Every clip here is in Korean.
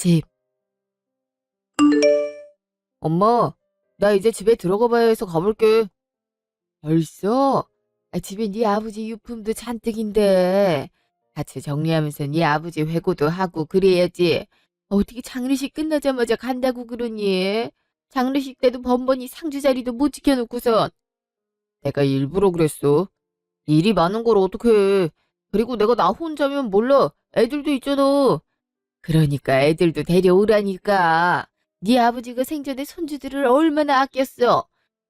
집. 엄마, 나 이제 집에 들어가 봐야 해서 가볼게. 벌써? 집에 네 아버지 유품도 잔뜩인데. 같이 정리하면서 네 아버지 회고도 하고 그래야지. 어떻게 장례식 끝나자마자 간다고 그러니? 장례식 때도 번번이 상주 자리도 못 지켜놓고선. 내가 일부러 그랬어. 일이 많은 걸 어떡해. 그리고 내가 나 혼자면 몰라. 애들도 있잖아. 그러니까 애들도 데려오라니까. 네 아버지가 생전에 손주들을 얼마나 아꼈어.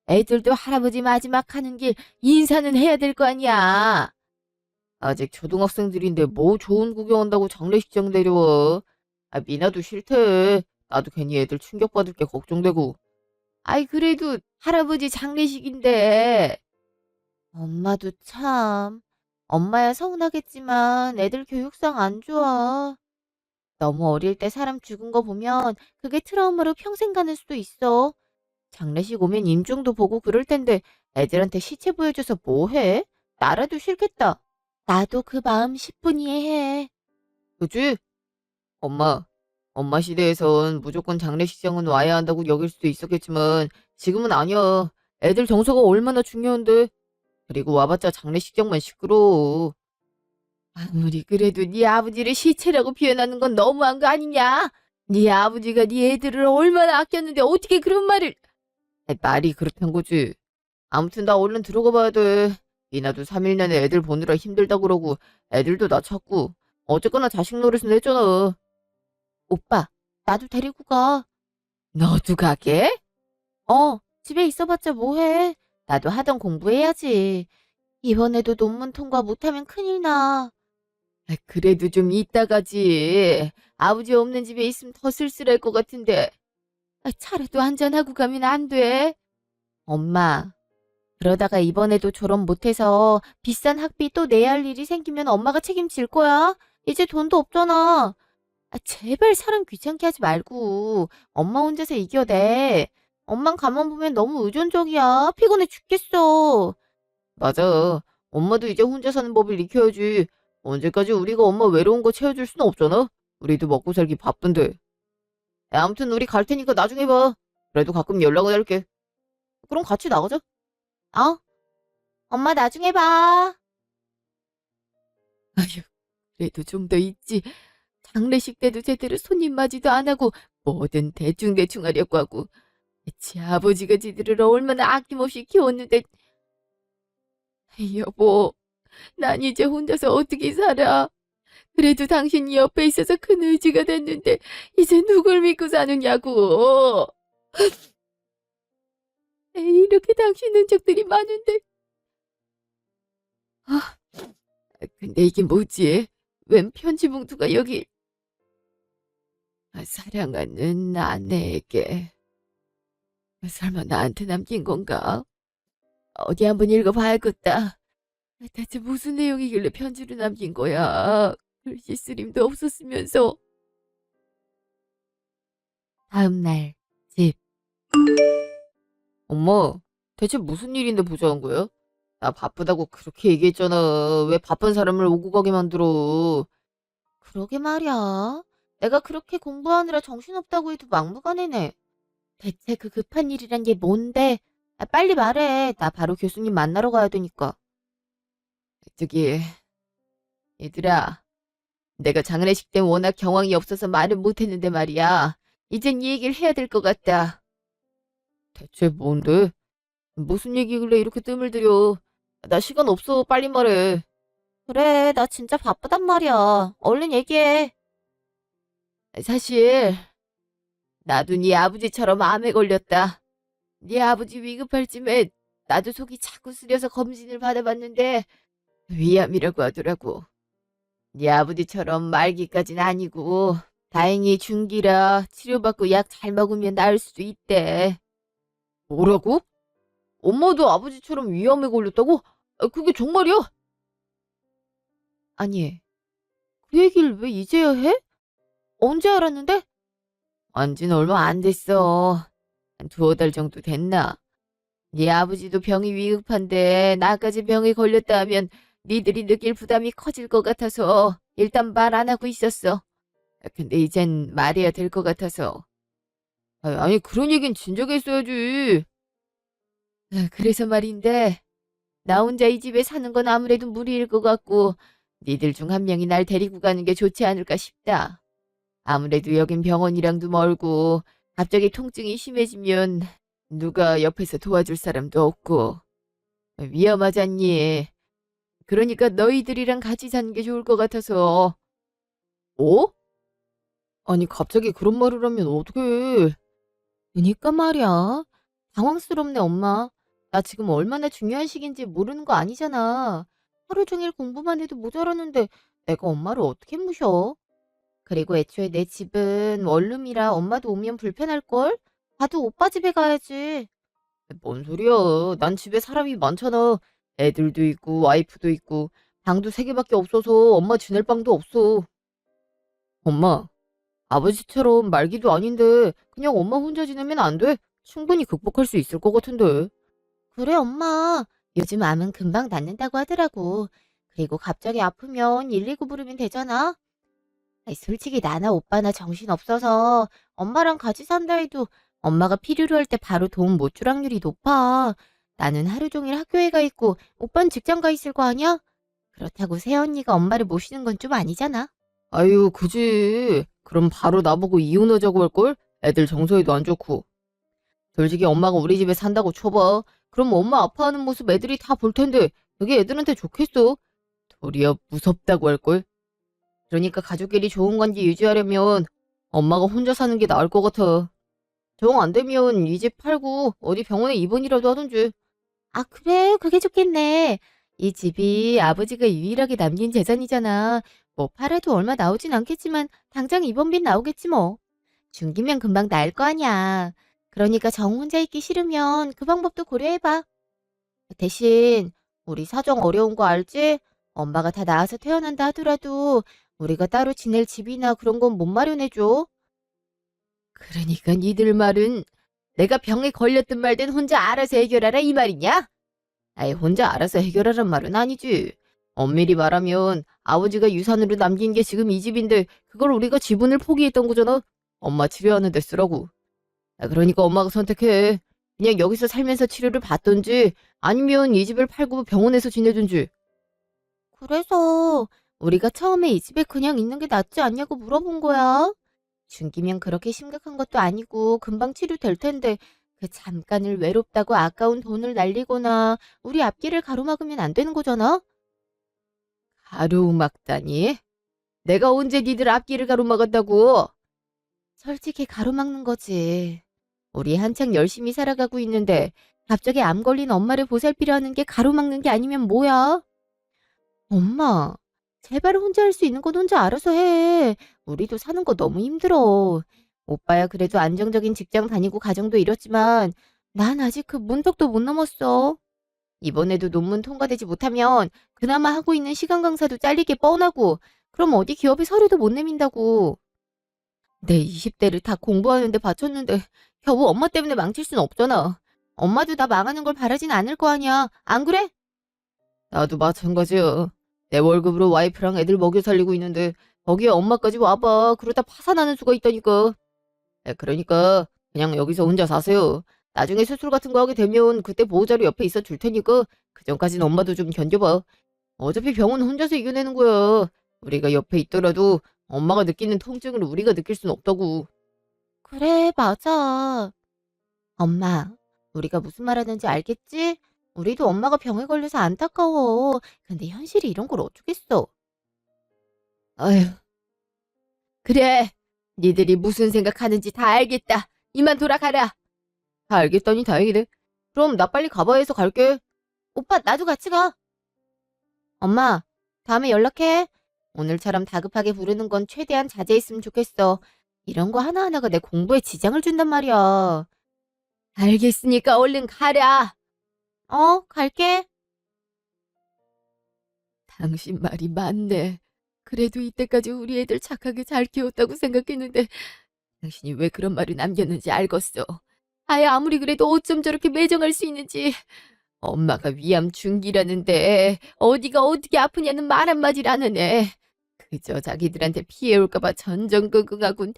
애들도 할아버지 마지막 하는 길 인사는 해야 될 거 아니야. 아직 초등학생들인데 뭐 좋은 구경한다고 장례식장 데려와. 미나도 싫대. 나도 괜히 애들 충격받을 게 걱정되고. 아이 그래도 할아버지 장례식인데. 엄마도 참. 엄마야 서운하겠지만 애들 교육상 안 좋아. 너무 어릴 때 사람 죽은 거 보면 그게 트라우마로 평생 가는 수도 있어. 장례식 오면 임종도 보고 그럴 텐데 애들한테 시체 보여줘서 뭐 해? 나라도 싫겠다. 나도 그 마음 10분 이해해. 그치? 엄마, 엄마 시대에선 무조건 장례식장은 와야 한다고 여길 수도 있었겠지만 지금은 아니야. 애들 정서가 얼마나 중요한데. 그리고 와봤자 장례식장만 시끄러워. 아무리 그래도 네 아버지를 시체라고 표현하는 건 너무한 거 아니냐? 네 아버지가 네 애들을 얼마나 아꼈는데 어떻게 그런 말을... 말이 그렇단 거지. 아무튼 나 얼른 들어가 봐야 돼. 미나도 3일 내내 애들 보느라 힘들다 그러고 애들도 나 찾고 어쨌거나 자식 노릇은 했잖아. 오빠, 나도 데리고 가. 너도 가게? 집에 있어봤자 뭐해. 나도 하던 공부해야지. 이번에도 논문 통과 못하면 큰일 나. 그래도 좀 이따 가지. 아버지 없는 집에 있으면 더 쓸쓸할 것 같은데. 차라도 한잔하고 가면 안 돼? 엄마, 그러다가 이번에도 졸업 못해서 비싼 학비 또 내야 할 일이 생기면 엄마가 책임질 거야. 이제 돈도 없잖아. 제발 사람 귀찮게 하지 말고 엄마 혼자서 이겨내. 엄만 가만 보면 너무 의존적이야. 피곤해 죽겠어. 맞아. 엄마도 이제 혼자 사는 법을 익혀야지. 언제까지 우리가 엄마 외로운 거 채워줄 수는 없잖아. 우리도 먹고 살기 바쁜데. 아무튼 우리 갈 테니까 나중에 봐. 그래도 가끔 연락을 할게. 그럼 같이 나가자. 어? 엄마 나중에 봐. 아휴, 그래도 좀 더 있지. 장례식 때도 제대로 손님 맞이도 안 하고 뭐든 대충대충 하려고 하고. 지 아버지가 지들을 얼마나 아낌없이 키웠는데. 여보, 난 이제 혼자서 어떻게 살아? 그래도 당신이 옆에 있어서 큰 의지가 됐는데 이제 누굴 믿고 사느냐고. 이렇게 당신은 적들이 많은데. 아, 근데 이게 뭐지? 웬 편지 봉투가 여기. 사랑하는 아내에게. 설마 나한테 남긴 건가? 어디 한번 읽어봐야겠다. 대체 무슨 내용이길래 편지를 남긴 거야? 글씨 쓰림도 없었으면서. 다음 날 집. 엄마, 대체 무슨 일인데 보자는 거야? 나 바쁘다고 그렇게 얘기했잖아. 왜 바쁜 사람을 오고 가게 만들어? 그러게 말이야. 내가 그렇게 공부하느라 정신없다고 해도 막무가내네. 대체 그 급한 일이란 게 뭔데? 빨리 말해. 나 바로 교수님 만나러 가야 되니까. 저기, 얘들아. 내가 장례식 때 워낙 경황이 없어서 말을 못했는데 말이야. 이젠 이 얘기를 해야 될 것 같다. 대체 뭔데? 무슨 얘기길래 이렇게 뜸을 들여? 나 시간 없어. 빨리 말해. 그래, 나 진짜 바쁘단 말이야. 얼른 얘기해. 사실 나도 네 아버지처럼 암에 걸렸다. 네 아버지 위급할 쯤에 나도 속이 자꾸 쓰려서 검진을 받아봤는데 위암이라고 하더라고. 네 아버지처럼 말기까진 아니고 다행히 중기라 치료받고 약 잘 먹으면 나을 수도 있대. 뭐라고? 엄마도 아버지처럼 위암에 걸렸다고? 그게 정말이야? 아니, 그 얘기를 왜 이제야 해? 언제 알았는데? 안지는 얼마 안 됐어. 한 두어 달 정도 됐나? 네 아버지도 병이 위급한데 나까지 병에 걸렸다 하면 니들이 느낄 부담이 커질 것 같아서 일단 말 안 하고 있었어. 근데 이젠 말해야 될 것 같아서. 아니, 그런 얘긴 진작에 했어야지. 그래서 말인데, 나 혼자 이 집에 사는 건 아무래도 무리일 것 같고, 니들 중 한 명이 날 데리고 가는 게 좋지 않을까 싶다. 아무래도 여긴 병원이랑도 멀고, 갑자기 통증이 심해지면 누가 옆에서 도와줄 사람도 없고, 위험하잖니. 그러니까 너희들이랑 같이 사는 게 좋을 것 같아서. 어? 아니, 갑자기 그런 말을 하면 어떡해. 그니까 말이야. 당황스럽네, 엄마. 나 지금 얼마나 중요한 시기인지 모르는 거 아니잖아. 하루 종일 공부만 해도 모자라는데 내가 엄마를 어떻게 모셔? 그리고 애초에 내 집은 원룸이라 엄마도 오면 불편할걸? 나도 오빠 집에 가야지. 뭔 소리야. 난 집에 사람이 많잖아. 애들도 있고 와이프도 있고 방도 세 개밖에 없어서 엄마 지낼 방도 없어. 엄마, 아버지처럼 말기도 아닌데 그냥 엄마 혼자 지내면 안 돼? 충분히 극복할 수 있을 것 같은데. 그래, 엄마. 요즘 암은 금방 낫는다고 하더라고. 그리고 갑자기 아프면 119 부르면 되잖아. 아이, 솔직히 나나 오빠나 정신 없어서 엄마랑 같이 산다 해도 엄마가 필요로 할 때 바로 도움 못 줄 확률이 높아. 나는 하루 종일 학교에 가 있고 오빠는 직장 가 있을 거 아니야? 그렇다고 새언니가 엄마를 모시는 건 좀 아니잖아. 아유, 그지. 그럼 바로 나보고 이혼하자고 할걸? 애들 정서에도 안 좋고. 솔직히 엄마가 우리 집에 산다고 쳐봐. 그럼 엄마 아파하는 모습 애들이 다 볼 텐데 그게 애들한테 좋겠어? 도리어 무섭다고 할걸? 그러니까 가족끼리 좋은 관계 유지하려면 엄마가 혼자 사는 게 나을 것 같아. 정 안 되면 이 집 팔고 어디 병원에 입원이라도 하든지. 아, 그래. 그게 좋겠네. 이 집이 아버지가 유일하게 남긴 재산이잖아. 뭐 팔아도 얼마 나오진 않겠지만 당장 입원비 나오겠지 뭐. 중기면 금방 나을 거 아니야. 그러니까 정 혼자 있기 싫으면 그 방법도 고려해봐. 대신 우리 사정 어려운 거 알지? 엄마가 다 나아서 태어난다 하더라도 우리가 따로 지낼 집이나 그런 건 못 마련해줘. 그러니까 니들 말은 내가 병에 걸렸든 말든 혼자 알아서 해결하라 이 말이냐? 아예 혼자 알아서 해결하란 말은 아니지. 엄밀히 말하면 아버지가 유산으로 남긴 게 지금 이 집인데 그걸 우리가 지분을 포기했던 거잖아. 엄마 치료하는 데 쓰라고. 그러니까 엄마가 선택해. 그냥 여기서 살면서 치료를 받든지 아니면 이 집을 팔고 병원에서 지내든지. 그래서 우리가 처음에 이 집에 그냥 있는 게 낫지 않냐고 물어본 거야. 중기면 그렇게 심각한 것도 아니고 금방 치료될 텐데 그 잠깐을 외롭다고 아까운 돈을 날리거나 우리 앞길을 가로막으면 안 되는 거잖아? 가로막다니? 내가 언제 니들 앞길을 가로막았다고? 솔직히 가로막는 거지. 우리 한창 열심히 살아가고 있는데 갑자기 암 걸린 엄마를 보살피려 하는 게 가로막는 게 아니면 뭐야? 엄마, 제발 혼자 할 수 있는 건 혼자 알아서 해. 우리도 사는 거 너무 힘들어. 오빠야 그래도 안정적인 직장 다니고 가정도 이뤘지만 난 아직 그 문턱도 못 넘었어. 이번에도 논문 통과되지 못하면 그나마 하고 있는 시간 강사도 잘리게 뻔하고 그럼 어디 기업에 서류도 못 내민다고. 내 20대를 다 공부하는 데 바쳤는데 겨우 엄마 때문에 망칠 순 없잖아. 엄마도 나 망하는 걸 바라진 않을 거 아니야. 안 그래? 나도 마찬가지야. 내 월급으로 와이프랑 애들 먹여 살리고 있는데 거기에 엄마까지 와봐. 그러다 파산하는 수가 있다니까. 그러니까 그냥 여기서 혼자 사세요. 나중에 수술 같은 거 하게 되면 그때 보호자로 옆에 있어 줄 테니까 그전까진 엄마도 좀 견뎌봐. 어차피 병은 혼자서 이겨내는 거야. 우리가 옆에 있더라도 엄마가 느끼는 통증을 우리가 느낄 순 없다고. 그래, 맞아. 엄마, 우리가 무슨 말하는지 알겠지? 우리도 엄마가 병에 걸려서 안타까워. 근데 현실이 이런 걸 어쩌겠어. 아휴, 그래. 니들이 무슨 생각하는지 다 알겠다. 이만 돌아가라. 다 알겠다니 다행이네. 그럼 나 빨리 가봐야 해서 갈게. 오빠, 나도 같이 가. 엄마, 다음에 연락해. 오늘처럼 다급하게 부르는 건 최대한 자제했으면 좋겠어. 이런 거 하나하나가 내 공부에 지장을 준단 말이야. 알겠으니까 얼른 가라. 갈게. 당신 말이 맞네. 그래도 이때까지 우리 애들 착하게 잘 키웠다고 생각했는데 당신이 왜 그런 말을 남겼는지 알겠어. 아예 아무리 그래도 어쩜 저렇게 매정할 수 있는지. 엄마가 위암 중기라는데 어디가 어떻게 아프냐는 말 한마디를 안 하네. 그저 자기들한테 피해 올까봐 전전긍긍하군.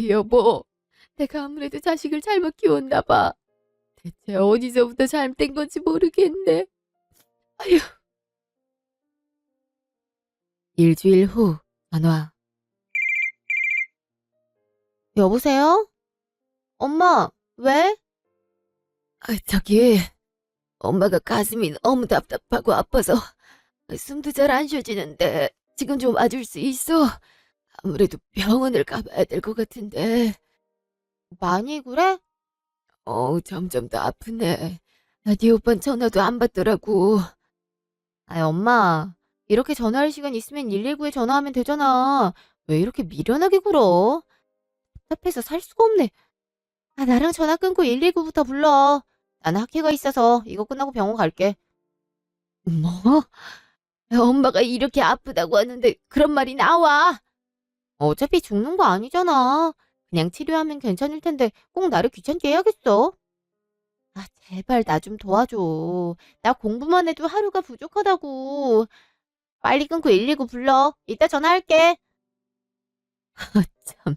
여보, 내가 아무래도 자식을 잘못 키웠나 봐. 대체 어디서부터 잘못된 건지 모르겠네. 아휴. 일주일 후 전화. 여보세요? 엄마, 왜? 저기, 엄마가 가슴이 너무 답답하고 아파서 숨도 잘 안 쉬어지는데 지금 좀 와줄 수 있어? 아무래도 병원을 가봐야 될 것 같은데. 많이 그래? 점점 더 아프네. 네 오빤 전화도 안 받더라고. 엄마, 이렇게 전화할 시간 있으면 119에 전화하면 되잖아. 왜 이렇게 미련하게 굴어? 답답해서 살 수가 없네. 나랑 전화 끊고 119부터 불러. 나는 학회가 있어서 이거 끝나고 병원 갈게. 뭐? 엄마가 이렇게 아프다고 하는데 그런 말이 나와? 어차피 죽는 거 아니잖아. 그냥 치료하면 괜찮을 텐데 꼭 나를 귀찮게 해야겠어? 제발 나 좀 도와줘. 나 공부만 해도 하루가 부족하다고. 빨리 끊고 119 불러. 이따 전화할게. 참,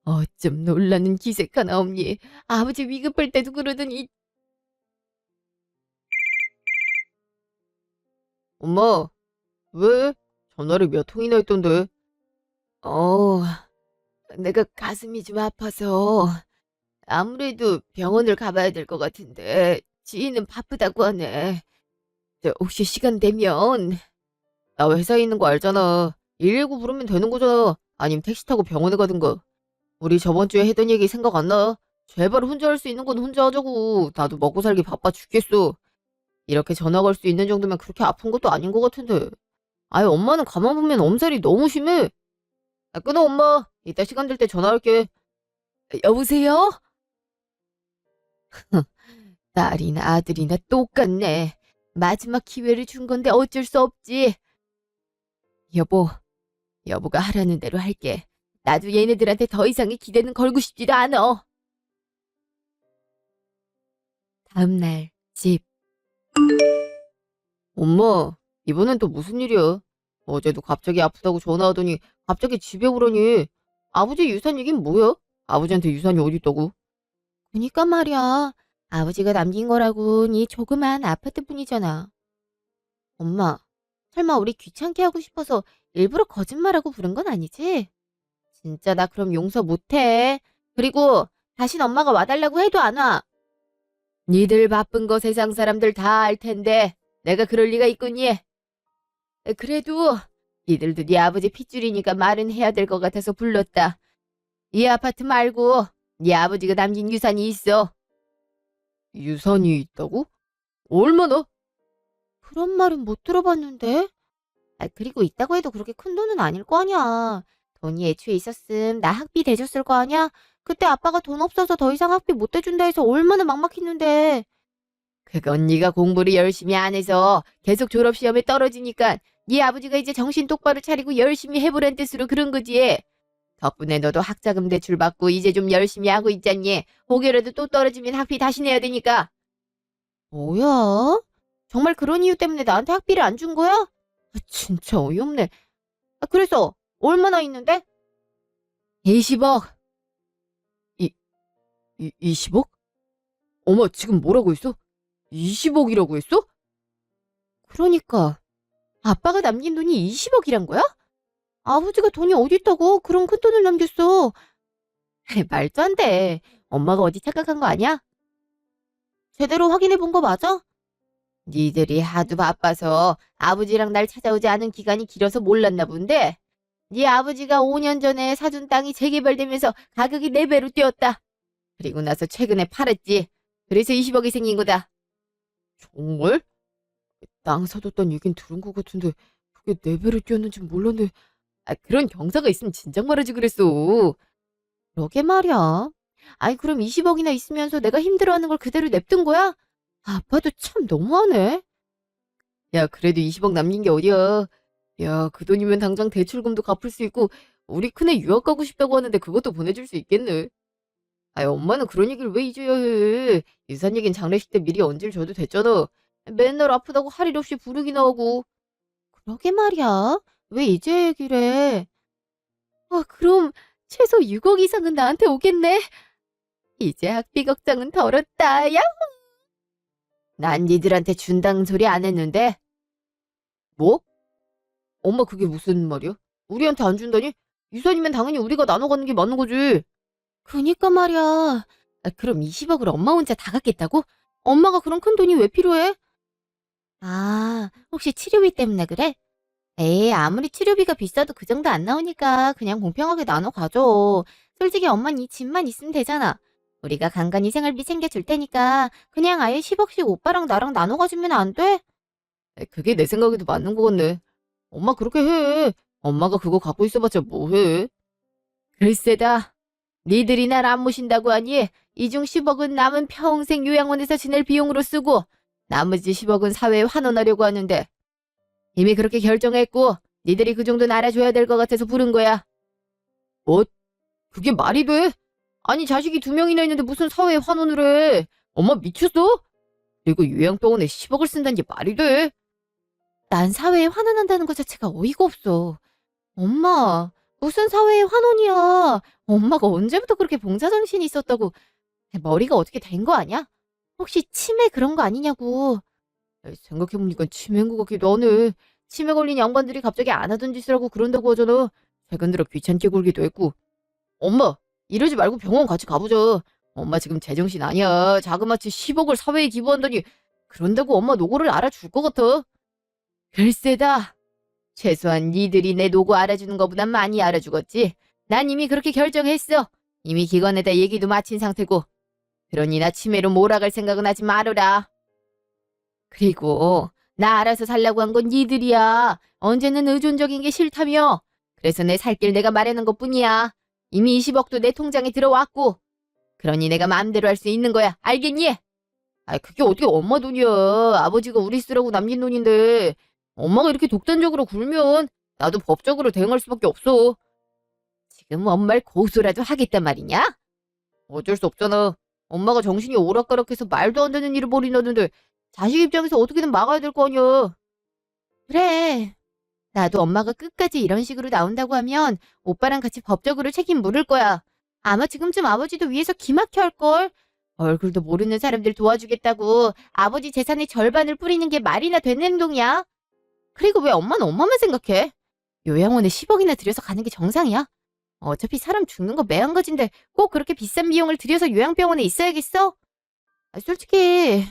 어쩜 놀라는 기색 하나 없니. 아버지 위급할 때도 그러더니. 엄마, 왜? 전화를 몇 통이나 했던데? 어, 내가 가슴이 좀 아파서 아무래도 병원을 가봐야 될 것 같은데 지인은 바쁘다고 하네. 혹시 시간 되면 나 회사에 있는 거 알잖아. 119 부르면 되는 거잖아. 아니면 택시 타고 병원에 가든가. 우리 저번 주에 했던 얘기 생각 안 나? 제발 혼자 할 수 있는 건 혼자 하자고. 나도 먹고 살기 바빠 죽겠어. 이렇게 전화 걸 수 있는 정도면 그렇게 아픈 것도 아닌 것 같은데. 아예 엄마는 가만 보면 엄살이 너무 심해. 끊어 엄마. 이따 시간 될 때 전화할게. 여보세요? 딸이나 아들이나 똑같네. 마지막 기회를 준 건데 어쩔 수 없지. 여보, 여보가 하라는 대로 할게. 나도 얘네들한테 더 이상의 기대는 걸고 싶지도 않아. 다음날 집. 엄마, 이번엔 또 무슨 일이야? 어제도 갑자기 아프다고 전화하더니 갑자기 집에 오라니. 아버지 유산 얘긴 뭐야? 아버지한테 유산이 어딨다고? 그니까 말이야. 아버지가 남긴 거라곤 이 조그만 아파트뿐이잖아. 엄마, 설마 우리 귀찮게 하고 싶어서 일부러 거짓말하고 부른 건 아니지? 진짜 나 그럼 용서 못해. 그리고 다신 엄마가 와달라고 해도 안 와. 니들 바쁜 거 세상 사람들 다 알 텐데 내가 그럴 리가 있겠니? 그래도 니들도 네 아버지 핏줄이니까 말은 해야 될 것 같아서 불렀다. 이 아파트 말고 네 아버지가 남긴 유산이 있어. 유산이 있다고? 얼마나? 그런 말은 못 들어봤는데. 그리고 있다고 해도 그렇게 큰 돈은 아닐 거 아니야. 돈이 애초에 있었음 나 학비 대줬을 거 아니야? 그때 아빠가 돈 없어서 더 이상 학비 못 대준다 해서 얼마나 막막했는데. 그건 네가 공부를 열심히 안 해서 계속 졸업시험에 떨어지니까 네 아버지가 이제 정신 똑바로 차리고 열심히 해보란 뜻으로 그런 거지. 덕분에 너도 학자금 대출 받고 이제 좀 열심히 하고 있잖니. 혹여라도 또 떨어지면 학비 다시 내야 되니까. 뭐야? 정말 그런 이유 때문에 나한테 학비를 안 준 거야? 진짜 어이없네. 그래서 얼마나 있는데? 20억. 20억? 엄마 지금 뭐라고 했어? 20억이라고 했어? 그러니까 아빠가 남긴 돈이 20억이란 거야? 아버지가 돈이 어디 있다고 그런 큰 돈을 남겼어. 말도 안 돼. 엄마가 어디 착각한 거 아니야? 제대로 확인해 본 거 맞아? 니들이 하도 바빠서 아버지랑 날 찾아오지 않은 기간이 길어서 몰랐나 본데 네 아버지가 5년 전에 사둔 땅이 재개발되면서 가격이 4배로 뛰었다. 그리고 나서 최근에 팔았지. 그래서 20억이 생긴 거다. 정말? 땅 사뒀단 얘긴 들은 것 같은데 그게 4배로 뛰었는지 몰랐네. 그런 경사가 있으면 진작 말하지 그랬어. 그러게 말이야. 아니 그럼 20억이나 있으면서 내가 힘들어하는 걸 그대로 냅둔 거야? 아빠도 참 너무하네. 야 그래도 20억 남긴 게 어디야. 야 그 돈이면 당장 대출금도 갚을 수 있고 우리 큰애 유학 가고 싶다고 하는데 그것도 보내줄 수 있겠네. 엄마는 그런 얘기를 왜 이제야 해. 유산 얘긴 장례식 때 미리 언질 줘도 됐잖아. 맨날 아프다고 할 일 없이 부르기나 하고. 그러게 말이야. 왜 이제 얘기를 해? 아, 그럼 최소 6억 이상은 나한테 오겠네. 이제 학비 걱정은 덜었다. 야! 난 니들한테 준다는 소리 안 했는데. 뭐? 엄마 그게 무슨 말이야? 우리한테 안 준다니? 유산이면 당연히 우리가 나눠 갖는 게 맞는 거지. 그니까 말이야. 아, 그럼 20억을 엄마 혼자 다 갖겠다고? 엄마가 그런 큰 돈이 왜 필요해? 아, 혹시 치료비 때문에 그래? 에이, 아무리 치료비가 비싸도 그 정도 안 나오니까 그냥 공평하게 나눠 가져. 솔직히 엄마는 이 집만 있으면 되잖아. 우리가 간간히 생활비 챙겨줄 테니까 그냥 아예 10억씩 오빠랑 나랑 나눠 가지면 안 돼? 그게 내 생각에도 맞는 거 같네. 엄마 그렇게 해. 엄마가 그거 갖고 있어봤자 뭐해. 글쎄다. 니들이 날 안 모신다고 하니 이 중 10억은 남은 평생 요양원에서 지낼 비용으로 쓰고 나머지 10억은 사회에 환원하려고 하는데 이미 그렇게 결정했고 니들이 그 정도는 알아줘야 될 것 같아서 부른 거야. 뭐? 그게 말이 돼? 아니 자식이 2명이나 있는데 무슨 사회에 환원을 해. 엄마 미쳤어? 그리고 요양병원에 10억을 쓴다는 게 말이 돼? 난 사회에 환원한다는 것 자체가 어이가 없어. 엄마, 무슨 사회의 환원이야. 엄마가 언제부터 그렇게 봉사정신이 있었다고. 머리가 어떻게 된 거 아니야? 혹시 치매 그런 거 아니냐고. 생각해보니까 치매인 것 같기도 하네. 치매 걸린 양반들이 갑자기 안 하던 짓을 하고 그런다고 하잖아. 최근 들어 귀찮게 굴기도 했고. 엄마, 이러지 말고 병원 같이 가보자. 엄마 지금 제정신 아니야. 자그마치 10억을 사회에 기부한다니. 그런다고 엄마 노고를 알아줄 것 같아. 글쎄다. 최소한 니들이 내 노고 알아주는 것보단 많이 알아주겠지. 난 이미 그렇게 결정했어. 이미 기관에다 얘기도 마친 상태고. 그러니 나 치매로 몰아갈 생각은 하지 말아라. 그리고 나 알아서 살라고 한 건 니들이야. 언제는 의존적인 게 싫다며. 그래서 내 살 길 내가 마련한 것뿐이야. 이미 20억도 내 통장에 들어왔고. 그러니 내가 마음대로 할 수 있는 거야. 알겠니? 아, 그게 어떻게 엄마 돈이야. 아버지가 우리 쓰라고 남긴 돈인데. 엄마가 이렇게 독단적으로 굴면 나도 법적으로 대응할 수밖에 없어. 지금 엄마를 고소라도 하겠단 말이냐? 어쩔 수 없잖아. 엄마가 정신이 오락가락해서 말도 안 되는 일을 벌이는데 자식 입장에서 어떻게든 막아야 될 거 아니야. 그래. 나도 엄마가 끝까지 이런 식으로 나온다고 하면 오빠랑 같이 법적으로 책임 물을 거야. 아마 지금쯤 아버지도 위에서 기막혀 할걸. 얼굴도 모르는 사람들 도와주겠다고 아버지 재산의 절반을 뿌리는 게 말이나 되는 행동이야? 그리고 왜 엄마는 엄마만 생각해? 요양원에 10억이나 들여서 가는 게 정상이야? 어차피 사람 죽는 거 매한가지인데 꼭 그렇게 비싼 비용을 들여서 요양병원에 있어야겠어? 아, 솔직히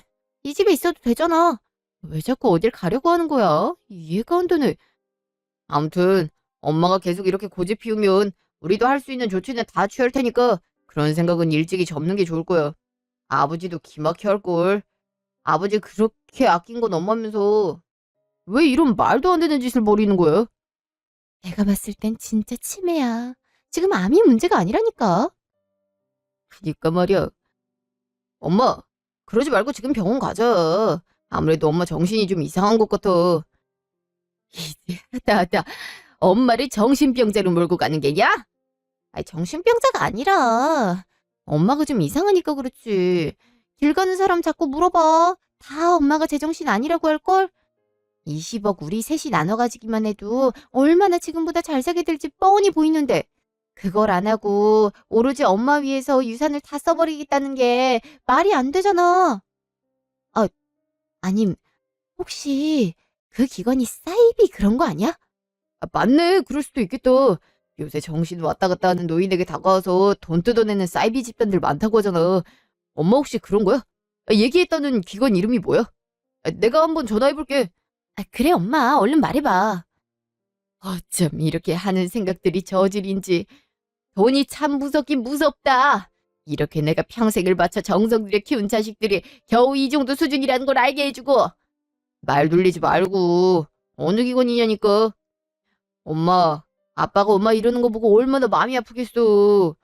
이 집에 있어도 되잖아. 왜 자꾸 어딜 가려고 하는 거야? 이해가 안 되네. 아무튼 엄마가 계속 이렇게 고집 피우면 우리도 할 수 있는 조치는 다 취할 테니까 그런 생각은 일찍이 접는 게 좋을 거야. 아버지도 기막혀 할걸. 아버지 그렇게 아낀 건 엄마면서 왜 이런 말도 안 되는 짓을 벌이는 거야? 내가 봤을 땐 진짜 치매야. 지금 암이 문제가 아니라니까. 그니까 말이야. 엄마, 그러지 말고 지금 병원 가자. 아무래도 엄마 정신이 좀 이상한 것 같아. 이제 하다 엄마를 정신병자로 몰고 가는 게냐? 아니, 정신병자가 아니라 엄마가 좀 이상하니까 그렇지. 길 가는 사람 자꾸 물어봐. 다 엄마가 제정신 아니라고 할걸? 20억 우리 셋이 나눠 가지기만 해도 얼마나 지금보다 잘 살게 될지 뻔히 보이는데 그걸 안 하고 오로지 엄마 위해서 유산을 다 써버리겠다는 게 말이 안 되잖아. 아, 아님 혹시 그 기관이 사이비 그런 거 아니야? 아, 맞네. 그럴 수도 있겠다. 요새 정신 왔다 갔다 하는 노인에게 다가와서 돈 뜯어내는 사이비 집단들 많다고 하잖아. 엄마 혹시 그런 거야? 아, 얘기했다는 기관 이름이 뭐야? 아, 내가 한번 전화해볼게. 아, 그래 엄마 얼른 말해봐. 어쩜 이렇게 하는 생각들이 저질인지. 돈이 참 무섭긴 무섭다. 이렇게 내가 평생을 바쳐 정성 들여 키운 자식들이 겨우 이 정도 수준이라는 걸 알게 해주고 말 돌리지 말고 어느 기관이냐니까. 엄마, 아빠가 엄마 이러는 거 보고 얼마나 마음이 아프겠어.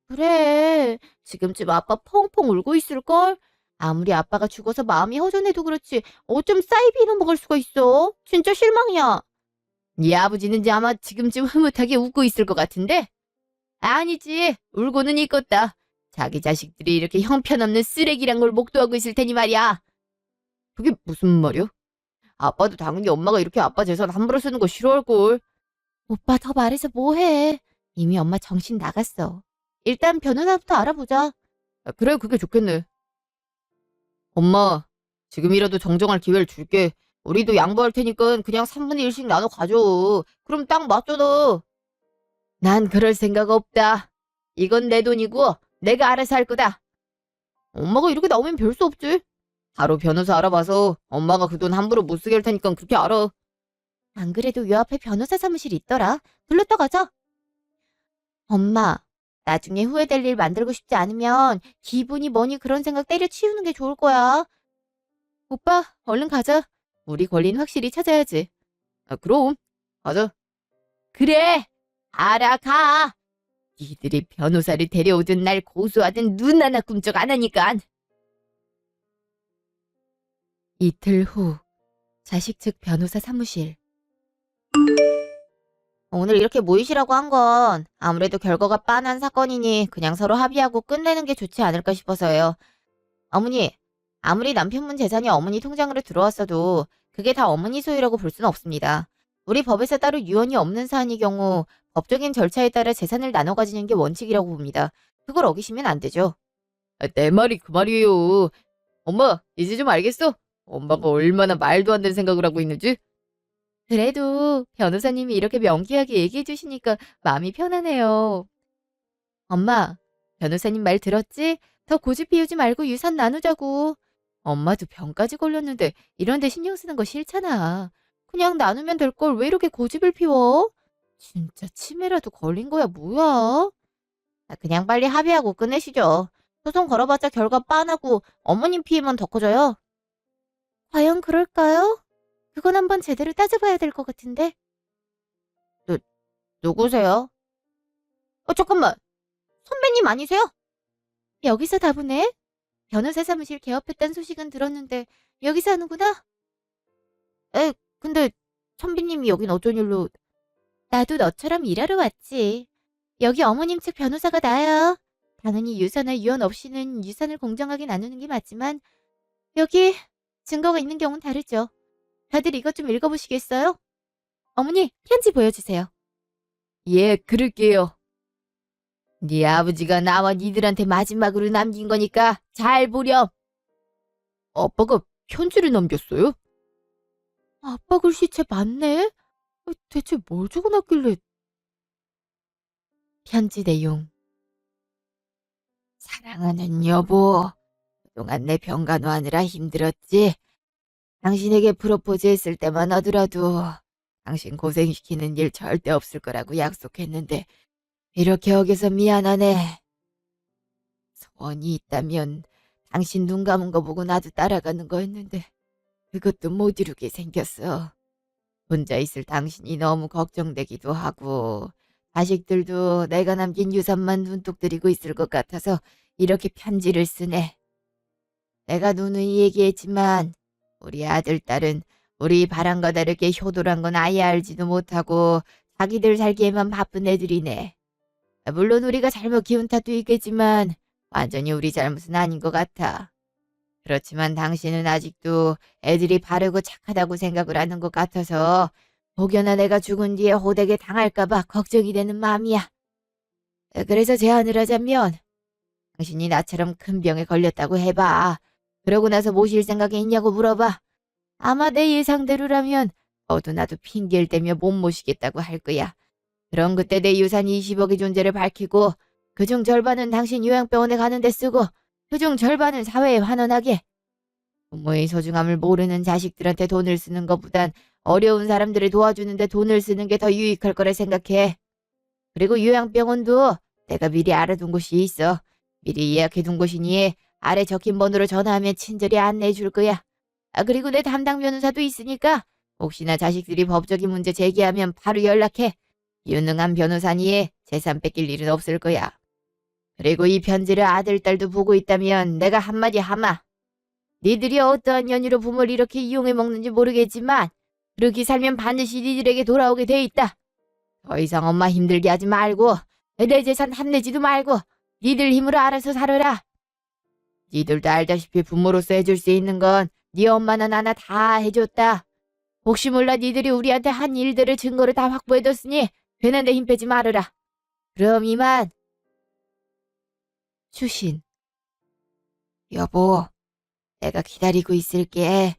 그래, 지금쯤 아빠 펑펑 울고 있을걸? 아무리 아빠가 죽어서 마음이 허전해도 그렇지 어쩜 사이비 넘어갈 수가 있어? 진짜 실망이야. 네 아버지는 이제 아마 지금쯤 흐뭇하게 웃고 있을 것 같은데? 아니지, 울고는 있겠다. 자기 자식들이 이렇게 형편없는 쓰레기란 걸 목도하고 있을 테니 말이야. 그게 무슨 말이야? 아빠도 당연히 엄마가 이렇게 아빠 재산 함부로 쓰는 거 싫어할걸. 오빠 더 말해서 뭐해? 이미 엄마 정신 나갔어. 일단 변호사부터 알아보자. 그래, 그게 좋겠네. 엄마, 지금이라도 정정할 기회를 줄게. 우리도 양보할 테니까 그냥 3분의 1씩 나눠 가져. 그럼 딱 맞잖아. 난 그럴 생각 없다. 이건 내 돈이고 내가 알아서 할 거다. 엄마가 이렇게 나오면 별 수 없지. 바로 변호사 알아봐서 엄마가 그 돈 함부로 못 쓰게 할 테니까 그렇게 알아. 안 그래도 요 앞에 변호사 사무실 있더라. 들렀다 가자. 엄마, 나중에 후회될 일 만들고 싶지 않으면 기분이 뭐니 그런 생각 때려치우는 게 좋을 거야. 오빠, 얼른 가자. 우리 권리는 확실히 찾아야지. 그럼. 가자. 그래. 알아가. 니들이 변호사를 데려오든 날 고소하든 눈 하나 꿈쩍 안 하니까. 이틀 후, 자식 측 변호사 사무실. 오늘 이렇게 모이시라고 한 건 아무래도 결과가 빤한 사건이니 그냥 서로 합의하고 끝내는 게 좋지 않을까 싶어서요. 어머니, 아무리 남편분 재산이 어머니 통장으로 들어왔어도 그게 다 어머니 소유라고 볼 수는 없습니다. 우리 법에서 따로 유언이 없는 사안의 경우 법적인 절차에 따라 재산을 나눠 가지는 게 원칙이라고 봅니다. 그걸 어기시면 안 되죠. 내 말이 그 말이에요. 엄마, 이제 좀 알겠어? 엄마가 얼마나 말도 안 되는 생각을 하고 있는지? 그래도 변호사님이 이렇게 명쾌하게 얘기해 주시니까 마음이 편하네요. 엄마, 변호사님 말 들었지? 더 고집 피우지 말고 유산 나누자고. 엄마도 병까지 걸렸는데 이런 데 신경 쓰는 거 싫잖아. 그냥 나누면 될 걸 왜 이렇게 고집을 피워? 진짜 치매라도 걸린 거야, 뭐야? 그냥 빨리 합의하고 끝내시죠. 소송 걸어봤자 결과 빤하고 어머님 피해만 더 커져요. 과연 그럴까요? 그건 한번 제대로 따져봐야 될 것 같은데. 누, 누구세요? 잠깐만. 선배님 아니세요? 여기서 다보네. 변호사 사무실 개업했다는 소식은 들었는데 여기서 하는구나? 근데 선배님이 여긴 어쩐 일로? 나도 너처럼 일하러 왔지. 여기 어머님 측 변호사가 나야. 당연히 유사나 유언 없이는 유산을 공정하게 나누는 게 맞지만 여기 증거가 있는 경우는 다르죠. 다들 이것 좀 읽어보시겠어요? 어머니, 편지 보여주세요. 예, 그럴게요. 네 아버지가 나와 니들한테 마지막으로 남긴 거니까 잘 보렴. 아빠가 편지를 남겼어요? 아빠 글씨체 맞네? 대체 뭘 적어놨길래. 편지 내용. 사랑하는 여보, 그동안 내 병간호하느라 힘들었지? 당신에게 프로포즈 했을 때만 하더라도 당신 고생시키는 일 절대 없을 거라고 약속했는데 이렇게 어겨서 미안하네. 소원이 있다면 당신 눈 감은 거 보고 나도 따라가는 거였는데 그것도 못 이루게 생겼어. 혼자 있을 당신이 너무 걱정되기도 하고 자식들도 내가 남긴 유산만 눈독 들이고 있을 것 같아서 이렇게 편지를 쓰네. 내가 누누이 얘기했지만 우리 아들, 딸은 우리 바람과 다르게 효도란 건 아예 알지도 못하고 자기들 살기에만 바쁜 애들이네. 물론 우리가 잘못 키운 탓도 있겠지만 완전히 우리 잘못은 아닌 것 같아. 그렇지만 당신은 아직도 애들이 바르고 착하다고 생각을 하는 것 같아서 혹여나 내가 죽은 뒤에 호되게 당할까봐 걱정이 되는 마음이야. 그래서 제안을 하자면 당신이 나처럼 큰 병에 걸렸다고 해봐. 그러고 나서 모실 생각이 있냐고 물어봐. 아마 내 예상대로라면 나도 핑계를 대며 못 모시겠다고 할 거야. 그럼 그때 내 유산 20억의 존재를 밝히고 그중 절반은 당신 요양병원에 가는데 쓰고 그중 절반은 사회에 환원하게. 부모의 소중함을 모르는 자식들한테 돈을 쓰는 것보단 어려운 사람들을 도와주는데 돈을 쓰는 게 더 유익할 거라 생각해. 그리고 요양병원도 내가 미리 알아둔 곳이 있어. 미리 예약해둔 곳이니 아래 적힌 번호로 전화하면 친절히 안내해 줄 거야. 그리고 내 담당 변호사도 있으니까 혹시나 자식들이 법적인 문제 제기하면 바로 연락해. 유능한 변호사니 재산 뺏길 일은 없을 거야. 그리고 이 편지를 아들, 딸도 보고 있다면 내가 한마디 하마. 니들이 어떠한 연유로 부모를 이렇게 이용해 먹는지 모르겠지만 그렇게 살면 반드시 니들에게 돌아오게 돼 있다. 더 이상 엄마 힘들게 하지 말고 내 재산 탐내지도 말고 니들 힘으로 알아서 살아라. 니들도 알다시피 부모로서 해줄 수 있는 건 네 엄마나 나나 다 해줬다. 혹시 몰라 니들이 우리한테 한 일들을 증거를 다 확보해뒀으니 되는데 힘 빼지 말으라. 그럼 이만. 추신. 여보, 내가 기다리고 있을게.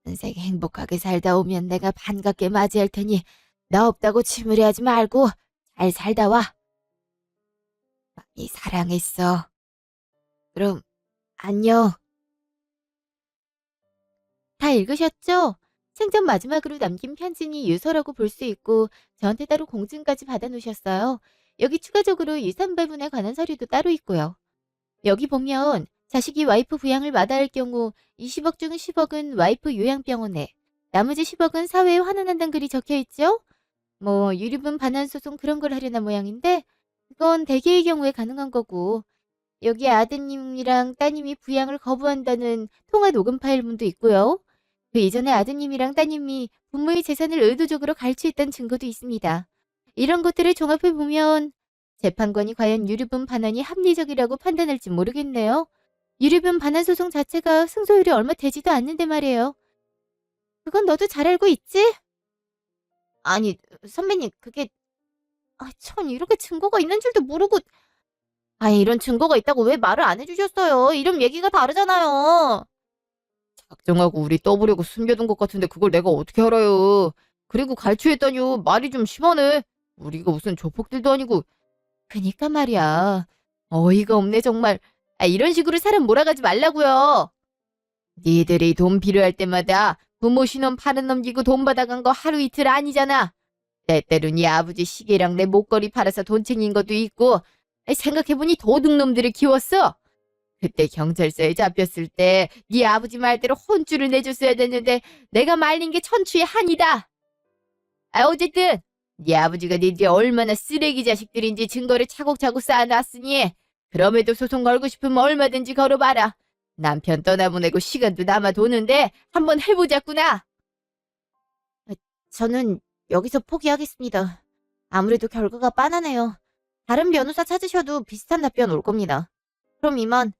인생 행복하게 살다 오면 내가 반갑게 맞이할 테니 나 없다고 침울해하지 말고 잘 살다 와. 많이 사랑했어. 그럼 안녕. 다 읽으셨죠? 생전 마지막으로 남긴 편지니 유서라고 볼 수 있고 저한테 따로 공증까지 받아놓으셨어요. 여기 추가적으로遺産 배분에 관한 서류도 따로 있고요. 여기 보면 자식이 와이프 부양을 마다할 경우 20억 중 10억은 와이프 요양병원에, 나머지 10억은 사회에 환원한다는 글이 적혀있죠? 뭐 유류분 반환 소송 그런 걸 하려나 모양인데 그건 대개의 경우에 가능한 거고, 여기 아드님이랑 따님이 부양을 거부한다는 통화 녹음 파일문도 있고요. 그 이전에 아드님이랑 따님이 부모의 재산을 의도적으로 갈취했다는 증거도 있습니다. 이런 것들을 종합해 보면 재판관이 과연 유류분 반환이 합리적이라고 판단할지 모르겠네요. 유류분 반환 소송 자체가 승소율이 얼마 되지도 않는데 말이에요. 그건 너도 잘 알고 있지? 아니, 선배님, 그게 전 이렇게 증거가 있는 줄도 모르고. 아니, 이런 증거가 있다고 왜 말을 안 해주셨어요? 이런 얘기가 다르잖아요. 작정하고 우리 떠보려고 숨겨둔 것 같은데 그걸 내가 어떻게 알아요. 그리고 갈취했다니요. 말이 좀 심하네. 우리가 무슨 조폭들도 아니고. 그니까 말이야. 어이가 없네 정말. 이런 식으로 사람 몰아가지 말라고요. 니들이 돈 필요할 때마다 부모 신원 팔은 넘기고 돈 받아간 거 하루 이틀 아니잖아. 때때로 네 아버지 시계랑 내 목걸이 팔아서 돈 챙긴 것도 있고. 생각해보니 도둑놈들을 키웠어. 그때 경찰서에 잡혔을 때 네 아버지 말대로 혼쭐을 내줬어야 됐는데 내가 말린 게 천추의 한이다. 어쨌든 네 아버지가 니들이 얼마나 쓰레기 자식들인지 증거를 차곡차곡 쌓아놨으니 그럼에도 소송 걸고 싶으면 얼마든지 걸어봐라. 남편 떠나보내고 시간도 남아 도는데 한번 해보자꾸나. 저는 여기서 포기하겠습니다. 아무래도 결과가 빤하네요. 다른 변호사 찾으셔도 비슷한 답변 올 겁니다. 그럼 이만.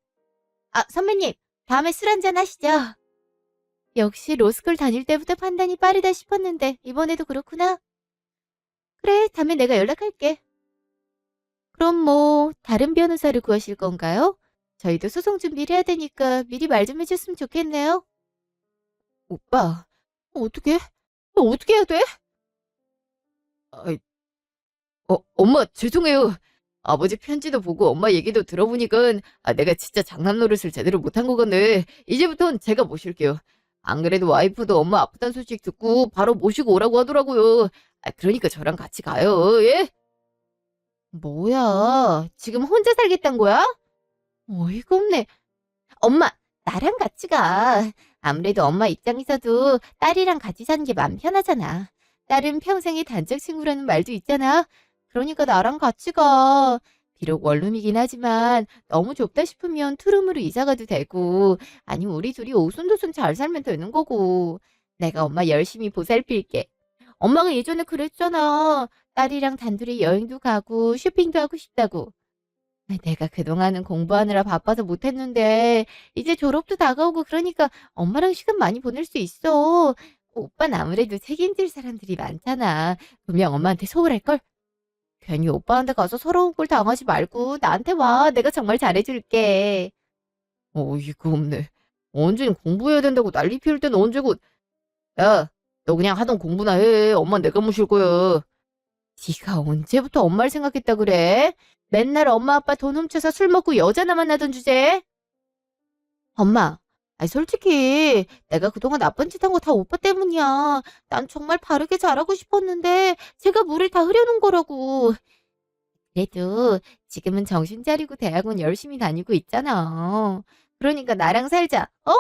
선배님, 다음에 술 한잔 하시죠. 역시 로스쿨 다닐 때부터 판단이 빠르다 싶었는데 이번에도 그렇구나. 그래, 다음에 내가 연락할게. 그럼 뭐 다른 변호사를 구하실 건가요? 저희도 소송 준비를 해야 되니까 미리 말 좀 해줬으면 좋겠네요. 오빠, 어떻게? 어떻게 해야 돼? 엄마 죄송해요. 아버지 편지도 보고 엄마 얘기도 들어보니까 내가 진짜 장남 노릇을 제대로 못한 것 같네. 이제부턴 제가 모실게요. 안 그래도 와이프도 엄마 아프다는 소식 듣고 바로 모시고 오라고 하더라고요. 그러니까 저랑 같이 가요. 예? 뭐야? 지금 혼자 살겠단 거야? 어이가 없네. 엄마, 나랑 같이 가. 아무래도 엄마 입장에서도 딸이랑 같이 사는 게 마음 편하잖아. 딸은 평생의 단짝 친구라는 말도 있잖아. 그러니까 나랑 같이 가. 비록 원룸이긴 하지만 너무 좁다 싶으면 투룸으로 이사 가도 되고, 아니면 우리 둘이 오손도손 잘 살면 되는 거고. 내가 엄마 열심히 보살필게. 엄마가 예전에 그랬잖아. 딸이랑 단둘이 여행도 가고 쇼핑도 하고 싶다고. 내가 그동안은 공부하느라 바빠서 못했는데 이제 졸업도 다가오고 그러니까 엄마랑 시간 많이 보낼 수 있어. 오빠는 아무래도 책임질 사람들이 많잖아. 분명 엄마한테 소홀할걸? 괜히 오빠한테 가서 서러운 꼴 당하지 말고 나한테 와. 내가 정말 잘해줄게. 이거 없네. 언제는 공부해야 된다고 난리 피울 때는 언제고. 야, 너 그냥 하던 공부나 해. 엄마 내가 모실 거야. 네가 언제부터 엄마를 생각했다 그래? 맨날 엄마 아빠 돈 훔쳐서 술 먹고 여자나 만나던 주제. 엄마, 솔직히 내가 그동안 나쁜 짓 한 거 다 오빠 때문이야. 난 정말 바르게 잘하고 싶었는데 제가 물을 다 흐려놓은 거라고. 그래도 지금은 정신 차리고 대학원 열심히 다니고 있잖아. 그러니까 나랑 살자, 어?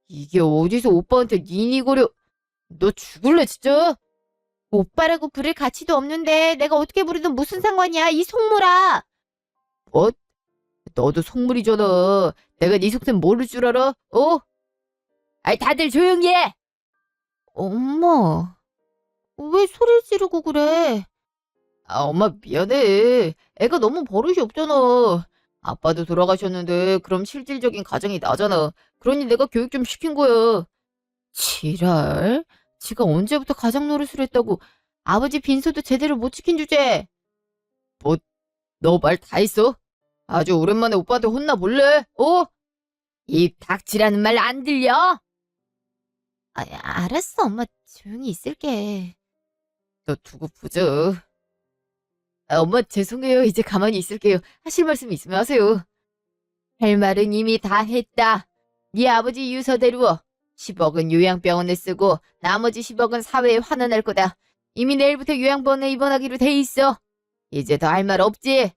이게 어디서 오빠한테 니니거려. 너 죽을래 진짜? 오빠라고 부를 가치도 없는데 내가 어떻게 부르든 무슨 상관이야, 이 속물아. 뭐? 너도 속물이잖아. 내가 네 속셈 모를 줄 알아? 어? 다들 조용히 해. 엄마, 왜 소리를 지르고 그래? 엄마 미안해. 애가 너무 버릇이 없잖아. 아빠도 돌아가셨는데 그럼 실질적인 가정이 나잖아. 그러니 내가 교육 좀 시킨 거야. 지랄? 지가 언제부터 가장 노릇을 했다고 아버지 빈소도 제대로 못 지킨 주제. 뭐, 너 말 다 했어? 아주 오랜만에 오빠한테 혼나볼래? 어? 입 닥치라는 말 안 들려? 알았어, 엄마. 조용히 있을게. 너 두고 보자. 엄마 죄송해요. 이제 가만히 있을게요. 하실 말씀 있으면 하세요. 할 말은 이미 다 했다. 네 아버지 유서 데리워. 10억은 요양병원에 쓰고 나머지 10억은 사회에 환원할 거다. 이미 내일부터 요양병원에 입원하기로 돼 있어. 이제 더 할 말 없지?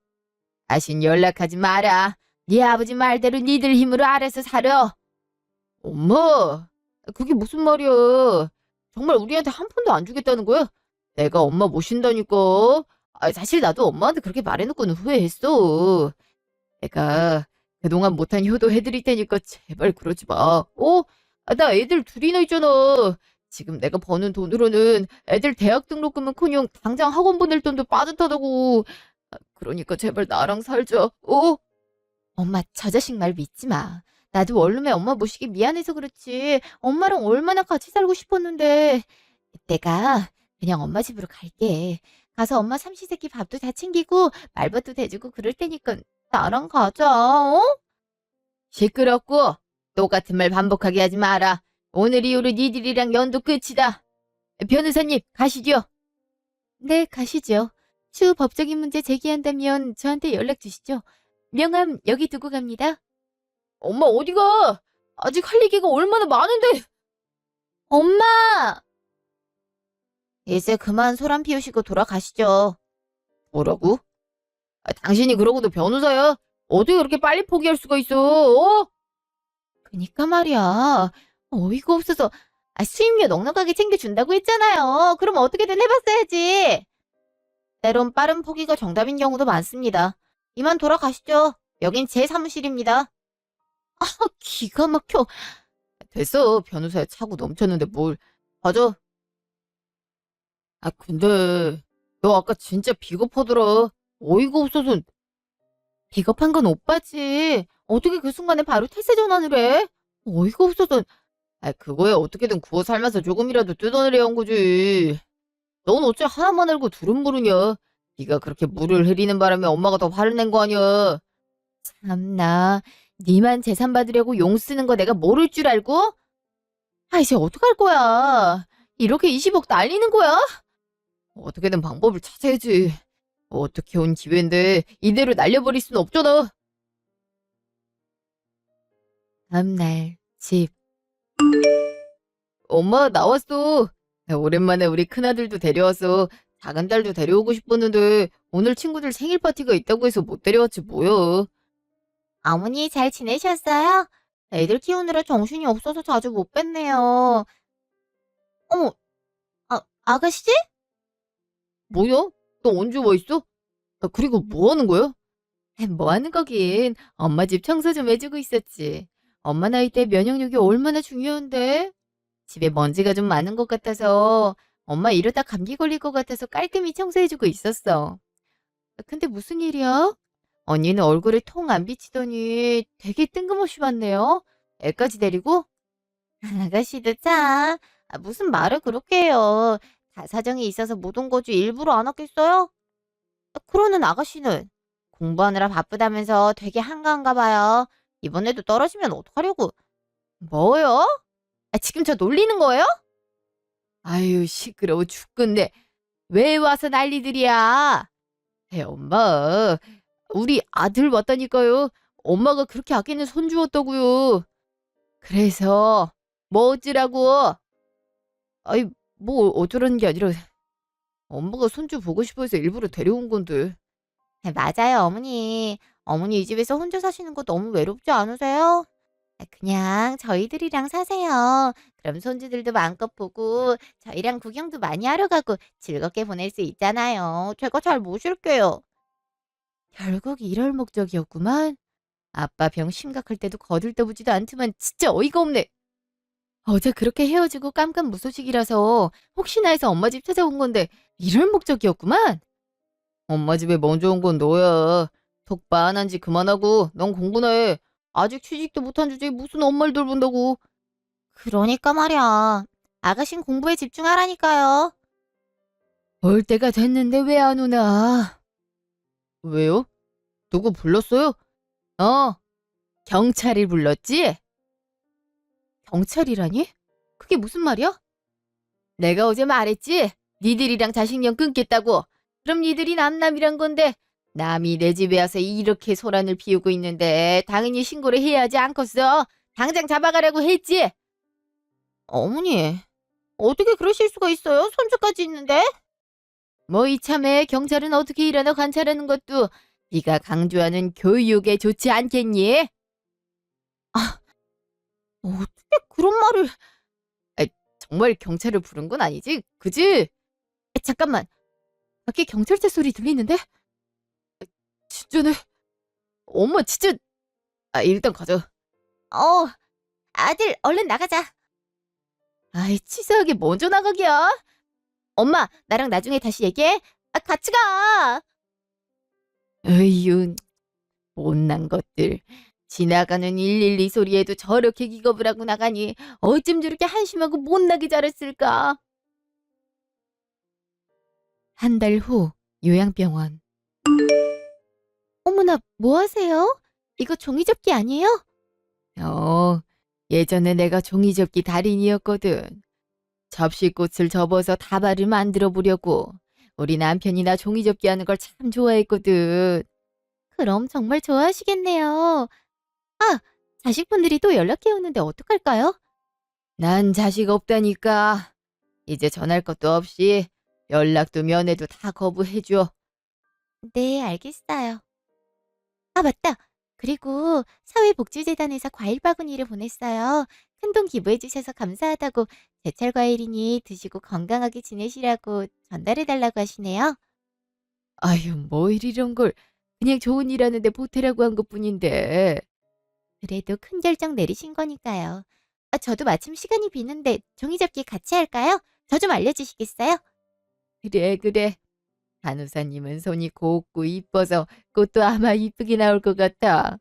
다신 연락하지 마라. 네 아버지 말대로 니들 힘으로 알아서 살아. 엄마, 그게 무슨 말이야. 정말 우리한테 한 푼도 안 주겠다는 거야? 내가 엄마 모신다니까. 사실 나도 엄마한테 그렇게 말해놓고는 후회했어. 내가 그동안 못한 효도 해드릴 테니까 제발 그러지 마. 어? 나 애들 둘이나 있잖아. 지금 내가 버는 돈으로는 애들 대학 등록금은커녕 당장 학원 보낼 돈도 빠듯하다고. 그러니까 제발 나랑 살자. 어? 엄마 저 자식 말 믿지 마. 나도 원룸에 엄마 모시기 미안해서 그렇지. 엄마랑 얼마나 같이 살고 싶었는데. 내가 그냥 엄마 집으로 갈게. 가서 엄마 삼시세끼 밥도 다 챙기고 말벗도 대주고 그럴 테니까 나랑 가자. 어? 시끄럽고 똑같은 말 반복하게 하지 마라. 오늘 이후로 니들이랑 연도 끝이다. 변호사님 가시죠. 네, 가시죠. 추후 법적인 문제 제기한다면 저한테 연락 주시죠. 명함 여기 두고 갑니다. 엄마 어디가? 아직 할 얘기가 얼마나 많은데. 엄마! 이제 그만 소란 피우시고 돌아가시죠. 뭐라고? 당신이 그러고도 변호사야? 어떻게 그렇게 빨리 포기할 수가 있어? 어? 그니까 말이야. 어이가 없어서. 수임료 넉넉하게 챙겨준다고 했잖아요. 그럼 어떻게든 해봤어야지. 때론 빠른 포기가 정답인 경우도 많습니다. 이만 돌아가시죠. 여긴 제 사무실입니다. 기가 막혀. 됐어. 변호사에 차고 넘쳤는데 뭘. 가져. 근데 너 아까 진짜 비겁하더라. 어이가 없어서. 비겁한 건 오빠지. 어떻게 그 순간에 바로 태세 전환을 해? 어이가 없어서. 그거야 어떻게든 구워 삶아서 조금이라도 뜯어내려 한 거지. 넌 어째 하나만 알고 둘은 모르냐. 네가 그렇게 물을 흐리는 바람에 엄마가 더 화를 낸 거 아니야. 참나. 니만 재산 받으려고 용 쓰는 거 내가 모를 줄 알고? 이제 어떡할 거야. 이렇게 20억 날리는 거야? 어떻게든 방법을 찾아야지. 어떻게 온 기회인데 이대로 날려버릴 순 없잖아. 다음날 집. 엄마 나왔어. 오랜만에 우리 큰아들도 데려왔어. 작은 딸도 데려오고 싶었는데 오늘 친구들 생일 파티가 있다고 해서 못 데려왔지 뭐야. 어머니 잘 지내셨어요? 애들 키우느라 정신이 없어서 자주 못 뵀네요. 어머, 아가씨? 뭐야? 너 언제 와 있어? 그리고 뭐 하는 거야? 뭐 하는 거긴 엄마 집 청소 좀 해주고 있었지. 엄마 나이 때 면역력이 얼마나 중요한데? 집에 먼지가 좀 많은 것 같아서 엄마 이러다 감기 걸릴 것 같아서 깔끔히 청소해주고 있었어. 근데 무슨 일이야? 언니는 얼굴에 통 안 비치더니 되게 뜬금없이 왔네요. 애까지 데리고? 아가씨도 참. 무슨 말을 그렇게 해요. 다 사정이 있어서 못 온 거지 일부러 안 왔겠어요? 그러는 아가씨는 공부하느라 바쁘다면서 되게 한가한가 봐요. 이번에도 떨어지면 어떡하려고. 뭐요? 지금 저 놀리는 거예요? 아유 시끄러워 죽겠네. 왜 와서 난리들이야? 엄마 우리 아들 왔다니까요. 엄마가 그렇게 아끼는 손주 왔다고요. 그래서 뭐 어쩌라고? 아이 뭐 어쩌라는 게 아니라 엄마가 손주 보고 싶어서 일부러 데려온 건데. 맞아요 어머니. 어머니 이 집에서 혼자 사시는 거 너무 외롭지 않으세요? 그냥 저희들이랑 사세요. 그럼 손주들도 마음껏 보고 저희랑 구경도 많이 하러 가고 즐겁게 보낼 수 있잖아요. 제가 잘 모실게요. 결국 이럴 목적이었구만. 아빠 병 심각할 때도 거들떠보지도 않지만 진짜 어이가 없네. 어제 그렇게 헤어지고 깜깜 무소식이라서 혹시나 해서 엄마 집 찾아온 건데 이럴 목적이었구만. 엄마 집에 먼저 온 건 너야. 속 빠한한 지 그만하고 넌 공부나 해. 아직 취직도 못한 주제에 무슨 엄마를 돌본다고. 그러니까 말이야. 아가씨는 공부에 집중하라니까요. 올 때가 됐는데 왜 안 오나? 왜요? 누구 불렀어요? 어, 경찰이 불렀지? 경찰이라니? 그게 무슨 말이야? 내가 어제 말했지? 니들이랑 자식령 끊겠다고. 그럼 니들이 남남이란 건데 남이 내 집에 와서 이렇게 소란을 피우고 있는데 당연히 신고를 해야 하지 않겠어? 당장 잡아가라고 했지? 어머니, 어떻게 그러실 수가 있어요? 손주까지 있는데? 뭐 이참에 경찰은 어떻게 일하나 관찰하는 것도 네가 강조하는 교육에 좋지 않겠니? 어떻게 그런 말을... 아, 정말 경찰을 부른 건 아니지? 그지? 잠깐만, 밖에 경찰차 소리 들리는데? 진짜네. 엄마 진짜. 일단 가자. 어, 아들, 얼른 나가자. 아이, 치사하게 먼저 나가기야. 엄마, 나랑 나중에 다시 얘기해. 같이 가. 에휴, 못난 것들. 지나가는 112 소리에도 저렇게 기겁을 하고 나가니 어쩜 저렇게 한심하고 못나게 자랐을까? 한 달 후 요양병원. 어머나, 뭐 하세요? 이거 종이접기 아니에요? 예전에 내가 종이접기 달인이었거든. 접시꽃을 접어서 다발을 만들어 보려고. 우리 남편이 나 종이접기 하는 걸 참 좋아했거든. 그럼 정말 좋아하시겠네요. 아, 자식분들이 또 연락해 오는데 어떡할까요? 난 자식 없다니까. 이제 전할 것도 없이 연락도 면회도 다 거부해줘. 네, 알겠어요. 아, 맞다. 그리고 사회복지재단에서 과일 바구니를 보냈어요. 큰돈 기부해 주셔서 감사하다고 제철 과일이니 드시고 건강하게 지내시라고 전달해 달라고 하시네요. 아유, 뭐 이런 걸. 그냥 좋은 일 하는데 보태라고 한 것뿐인데. 그래도 큰 결정 내리신 거니까요. 저도 마침 시간이 비는데 종이접기 같이 할까요? 저 좀 알려주시겠어요? 그래, 그래. 간호사님은 손이 곱고 이뻐서 꽃도 아마 이쁘게 나올 것 같아.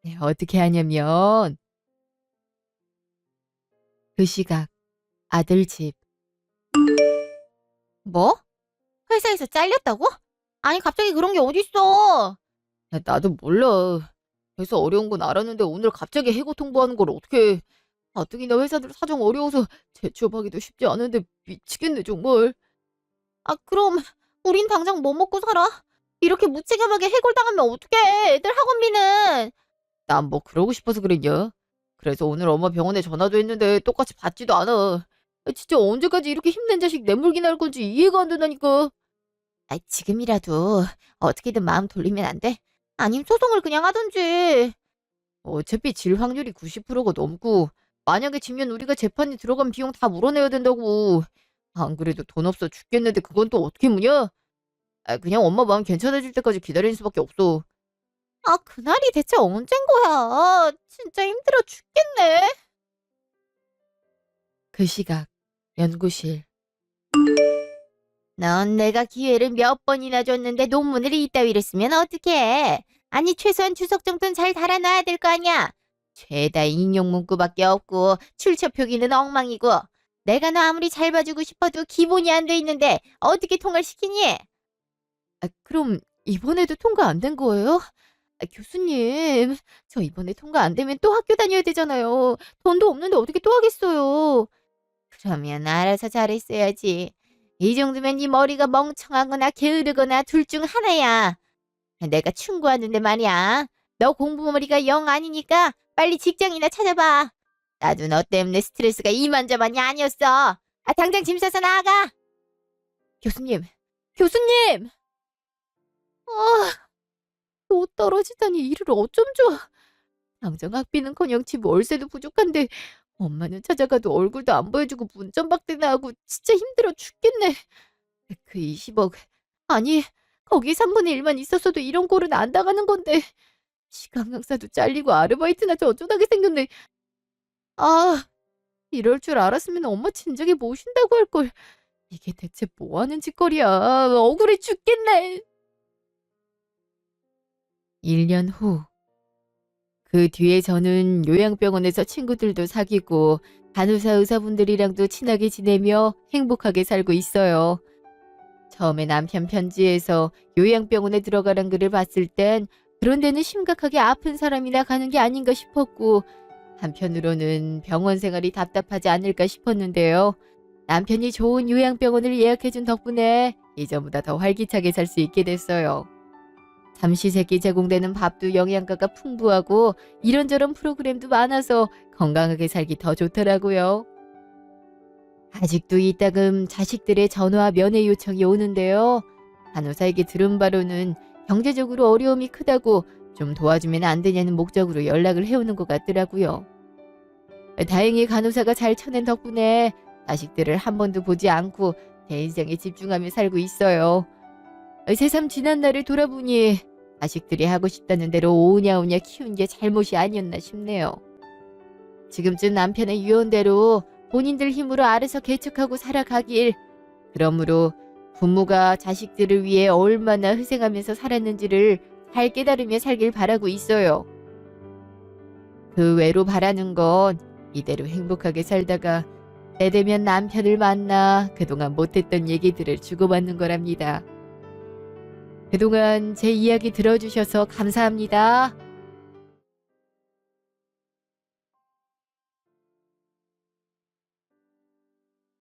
네, 어떻게 하냐면 그 시각 아들 집. 뭐? 회사에서 잘렸다고? 아니, 갑자기 그런 게 어딨어? 나도 몰라. 그래서 어려운 건 알았는데 오늘 갑자기 해고 통보하는 걸 어떻게. 가뜩이나 회사들 사정 어려워서 재취업하기도 쉽지 않은데 미치겠네 정말. 그럼 우린 당장 뭐 먹고 살아? 이렇게 무책임하게 해골당하면 어떡해? 애들 학원비는. 난 뭐 그러고 싶어서 그랬냐? 그래서 오늘 엄마 병원에 전화도 했는데 똑같이 받지도 않아. 진짜 언제까지 이렇게 힘든 자식 내몰기나 할 건지 이해가 안 된다니까. 지금이라도 어떻게든 마음 돌리면 안 돼? 아님 소송을 그냥 하든지. 어차피 질 확률이 90%가 넘고 만약에 지면 우리가 재판에 들어간 비용 다 물어내야 된다고. 안 그래도 돈 없어 죽겠는데 그건 또 어떻게 무냐? 그냥 엄마 마음 괜찮아질 때까지 기다리는 수밖에 없어. 그날이 대체 언젠 거야? 진짜 힘들어 죽겠네. 그 시각 연구실. 넌 내가 기회를 몇 번이나 줬는데 논문을 이따위로 쓰면 어떡해? 아니, 최소한 주석 정도는 잘 달아놔야 될 거 아니야? 죄다 인용 문구밖에 없고 출처 표기는 엉망이고 내가 너 아무리 잘 봐주고 싶어도 기본이 안 돼 있는데 어떻게 통과를 시키니? 그럼 이번에도 통과 안 된 거예요? 교수님, 저 이번에 통과 안 되면 또 학교 다녀야 되잖아요. 돈도 없는데 어떻게 또 하겠어요? 그러면 알아서 잘했어야지. 이 정도면 네 머리가 멍청하거나 게으르거나 둘 중 하나야. 내가 충고하는데 말이야. 너 공부머리가 영 아니니까 빨리 직장이나 찾아봐. 나도 너 때문에 스트레스가 이만저만이 아니었어. 당장 짐 싸서 나가. 교수님, 교수님! 또 떨어지다니 이를 어쩜 좋아. 당장 학비는커녕 집 월세도 부족한데 엄마는 찾아가도 얼굴도 안 보여주고 문전박대나 하고 진짜 힘들어 죽겠네. 그 20억. 아니, 거기 3분의 1만 있었어도 이런 꼴은 안 당하는 건데. 시간 강사도 잘리고 아르바이트나 저조하게 생겼네. 아, 이럴 줄 알았으면 엄마 진작에 모신다고 할 걸. 이게 대체 뭐 하는 짓거리야. 억울해 죽겠네. 1년 후. 그 뒤에 저는 요양병원에서 친구들도 사귀고 간호사 의사분들이랑도 친하게 지내며 행복하게 살고 있어요. 처음에 남편 편지에서 요양병원에 들어가란 글을 봤을 땐 그런 데는 심각하게 아픈 사람이나 가는 게 아닌가 싶었고, 한편으로는 병원 생활이 답답하지 않을까 싶었는데요. 남편이 좋은 요양병원을 예약해준 덕분에 이전보다 더 활기차게 살 수 있게 됐어요. 삼시세끼 제공되는 밥도 영양가가 풍부하고 이런저런 프로그램도 많아서 건강하게 살기 더 좋더라고요. 아직도 이따금 자식들의 전화 면회 요청이 오는데요. 간호사에게 들은 바로는 경제적으로 어려움이 크다고 좀 도와주면 안 되냐는 목적으로 연락을 해오는 것 같더라고요. 다행히 간호사가 잘 쳐낸 덕분에 자식들을 한 번도 보지 않고 제 인생에 집중하며 살고 있어요. 새삼 지난 날을 돌아보니 자식들이 하고 싶다는 대로 오냐오냐 키운 게 잘못이 아니었나 싶네요. 지금쯤 남편의 유언대로 본인들 힘으로 알아서 개척하고 살아가길, 그러므로 부모가 자식들을 위해 얼마나 희생하면서 살았는지를 잘 깨달으며 살길 바라고 있어요. 그 외로 바라는 건 이대로 행복하게 살다가 때 되면 남편을 만나 그동안 못했던 얘기들을 주고받는 거랍니다. 그동안 제 이야기 들어주셔서 감사합니다.